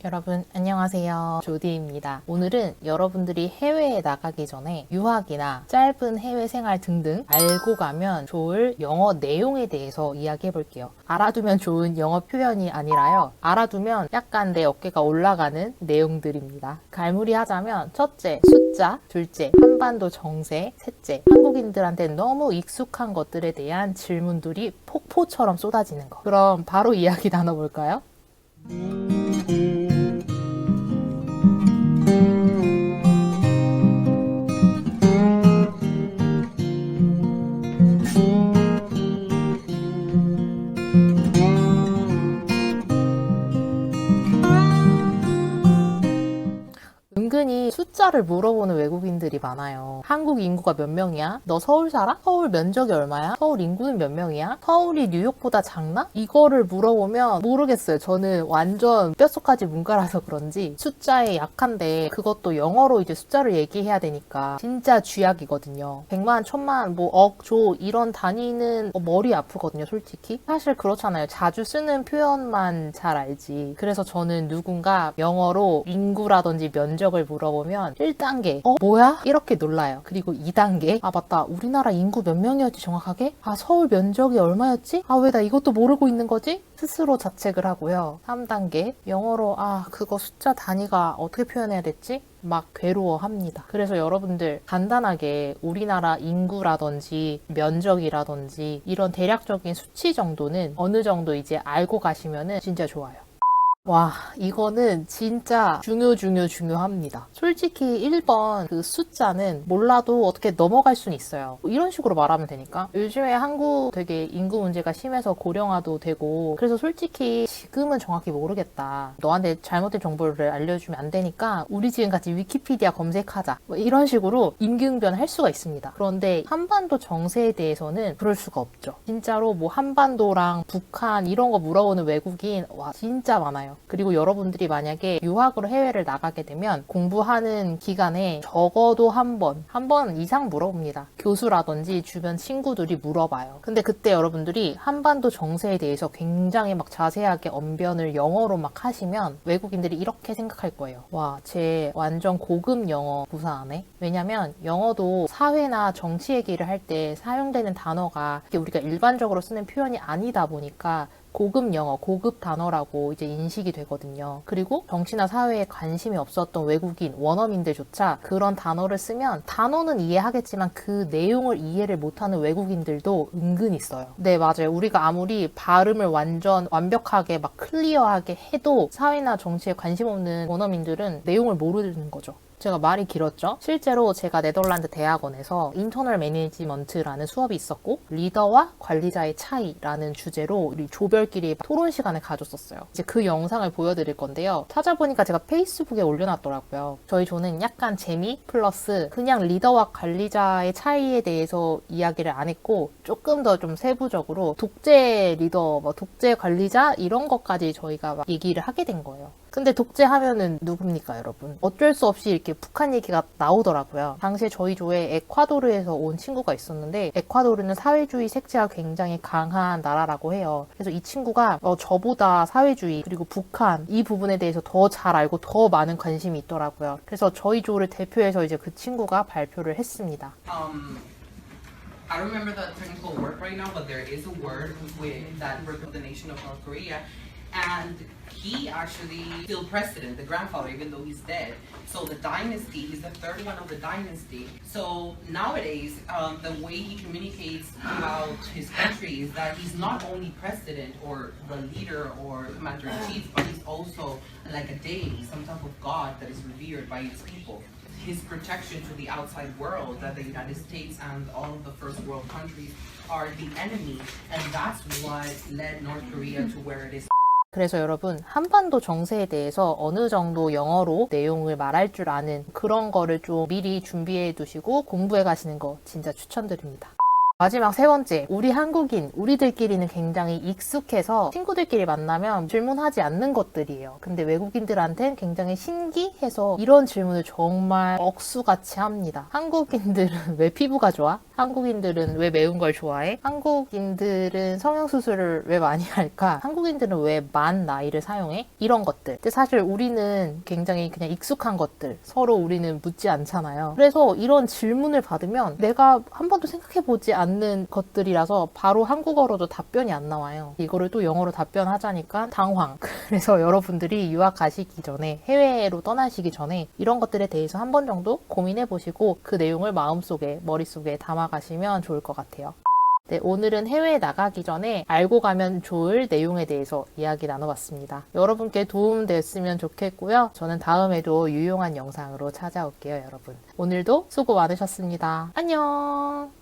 여러분 안녕하세요. 조디입니다. 오늘은 여러분들이 해외에 나가기 전에 유학이나 짧은 해외 생활 등등 알고 가면 좋을 영어 내용에 대해서 이야기해 볼게요. 알아두면 좋은 영어 표현이 아니라요. 알아두면 약간 내 어깨가 올라가는 내용들입니다. 갈무리하자면 첫째, 숫자, 둘째, 한반도 정세, 셋째, 한국인들한테 너무 익숙한 것들에 대한 질문들이 폭포처럼 쏟아지는 거. 그럼 바로 이야기 나눠볼까요? 은근히 숫자를 물어보는 외국인들이 많아요. 한국 인구가 몇 명이야? 너 서울 살아? 서울 면적이 얼마야? 서울 인구는 몇 명이야? 서울이 뉴욕보다 작나? 이거를 물어보면 모르겠어요. 저는 완전 뼛속까지 문과라서 그런지 숫자에 약한데 그것도 영어로 이제 숫자를 얘기해야 되니까 진짜 쥐약이거든요. 100만, 1000만, 뭐 억, 조 이런 단위는 머리 아프거든요, 솔직히. 사실 그렇잖아요. 자주 쓰는 표현만 잘 알지. 그래서 저는 누군가 영어로 인구라든지 면적을 물어보면 1단계 뭐야? 이렇게 놀라요. 그리고 2단계 맞다, 우리나라 인구 몇 명이었지 정확하게? 서울 면적이 얼마였지? 왜 나 이것도 모르고 있는 거지? 스스로 자책을 하고요. 3단계 영어로 그거 숫자 단위가 어떻게 표현해야 됐지? 막 괴로워합니다. 그래서 여러분들 간단하게 우리나라 인구라든지 면적이라든지 이런 대략적인 수치 정도는 어느 정도 이제 알고 가시면은 진짜 좋아요. 와, 이거는 진짜 중요합니다. 솔직히 1번 그 숫자는 몰라도 어떻게 넘어갈 수는 있어요. 이런 식으로 말하면 되니까. 요즘에 한국 되게 인구 문제가 심해서 고령화도 되고, 그래서 솔직히 지금은 정확히 모르겠다. 너한테 잘못된 정보를 알려주면 안 되니까 우리 지금 같이 위키피디아 검색하자. 뭐 이런 식으로 임기응변 할 수가 있습니다. 그런데 한반도 정세에 대해서는 그럴 수가 없죠. 진짜로 뭐 한반도랑 북한 이런 거 물어보는 외국인 진짜 많아요. 그리고 여러분들이 만약에 유학으로 해외를 나가게 되면 공부하는 기간에 적어도 한 번 이상 물어봅니다. 교수라든지 주변 친구들이 물어봐요. 근데 그때 여러분들이 한반도 정세에 대해서 굉장히 막 자세하게 언변을 영어로 막 하시면 외국인들이 이렇게 생각할 거예요. 쟤 완전 고급 영어 구사하네? 왜냐면 영어도 사회나 정치 얘기를 할 때 사용되는 단어가 우리가 일반적으로 쓰는 표현이 아니다 보니까 고급 영어, 고급 단어라고 이제 인식이 되거든요. 그리고 정치나 사회에 관심이 없었던 외국인, 원어민들조차 그런 단어를 쓰면 단어는 이해하겠지만 그 내용을 이해를 못하는 외국인들도 은근 있어요. 네, 맞아요. 우리가 아무리 발음을 완벽하게 막 클리어하게 해도 사회나 정치에 관심 없는 원어민들은 내용을 모르는 거죠. 제가 말이 길었죠? 실제로 제가 네덜란드 대학원에서 인터널 매니지먼트라는 수업이 있었고 리더와 관리자의 차이라는 주제로 우리 조별끼리 토론 시간을 가졌었어요. 이제 그 영상을 보여드릴 건데요. 찾아보니까 제가 페이스북에 올려놨더라고요. 저희 조는 약간 재미 플러스 그냥 리더와 관리자의 차이에 대해서 이야기를 안 했고 조금 더 좀 세부적으로 독재 리더, 독재 관리자 이런 것까지 저희가 막 얘기를 하게 된 거예요. 근데 독재하면은 누굽니까, 여러분? 어쩔 수 없이 이렇게 북한 얘기가 나오더라고요. 당시에 저희 조에 에콰도르에서 온 친구가 있었는데 에콰도르는 사회주의 색채가 굉장히 강한 나라라고 해요. 그래서 이 친구가 저보다 사회주의 그리고 북한 이 부분에 대해서 더 잘 알고 더 많은 관심이 있더라고요. 그래서 저희 조를 대표해서 이제 그 친구가 발표를 했습니다. I don't remember the technical word right now, but there is a word that represents the nation of North Korea. And he actually still president, the grandfather, even though he's dead. So the dynasty, he's the third one of the dynasty. So nowadays, the way he communicates about his country is that he's not only president or the leader or commander-in-chief, but he's also like a deity, some type of god that is revered by its people. His protection to the outside world, that the United States and all of the first world countries are the enemy, and that's what led North Korea to where it is. 그래서 여러분 한반도 정세에 대해서 어느 정도 영어로 내용을 말할 줄 아는 그런 거를 좀 미리 준비해 두시고 공부해 가시는 거 진짜 추천드립니다. 마지막 세 번째, 우리 한국인, 우리들끼리는 굉장히 익숙해서 친구들끼리 만나면 질문하지 않는 것들이에요. 근데 외국인들한텐 굉장히 신기해서 이런 질문을 정말 억수같이 합니다. 한국인들은 왜 피부가 좋아? 한국인들은 왜 매운 걸 좋아해? 한국인들은 성형수술을 왜 많이 할까? 한국인들은 왜 만 나이를 사용해? 이런 것들. 근데 사실 우리는 굉장히 그냥 익숙한 것들. 서로 우리는 묻지 않잖아요. 그래서 이런 질문을 받으면 내가 한 번도 생각해보지 않는 것들이라서 바로 한국어로도 답변이 안 나와요. 이거를 또 영어로 답변하자니까 당황. 그래서 여러분들이 유학 가시기 전에, 해외로 떠나시기 전에 이런 것들에 대해서 한 번 정도 고민해보시고 그 내용을 마음속에, 머릿속에 담아가시면 좋을 것 같아요. 네, 오늘은 해외에 나가기 전에 알고 가면 좋을 내용에 대해서 이야기 나눠봤습니다. 여러분께 도움 됐으면 좋겠고요. 저는 다음에도 유용한 영상으로 찾아올게요, 여러분. 오늘도 수고 많으셨습니다. 안녕!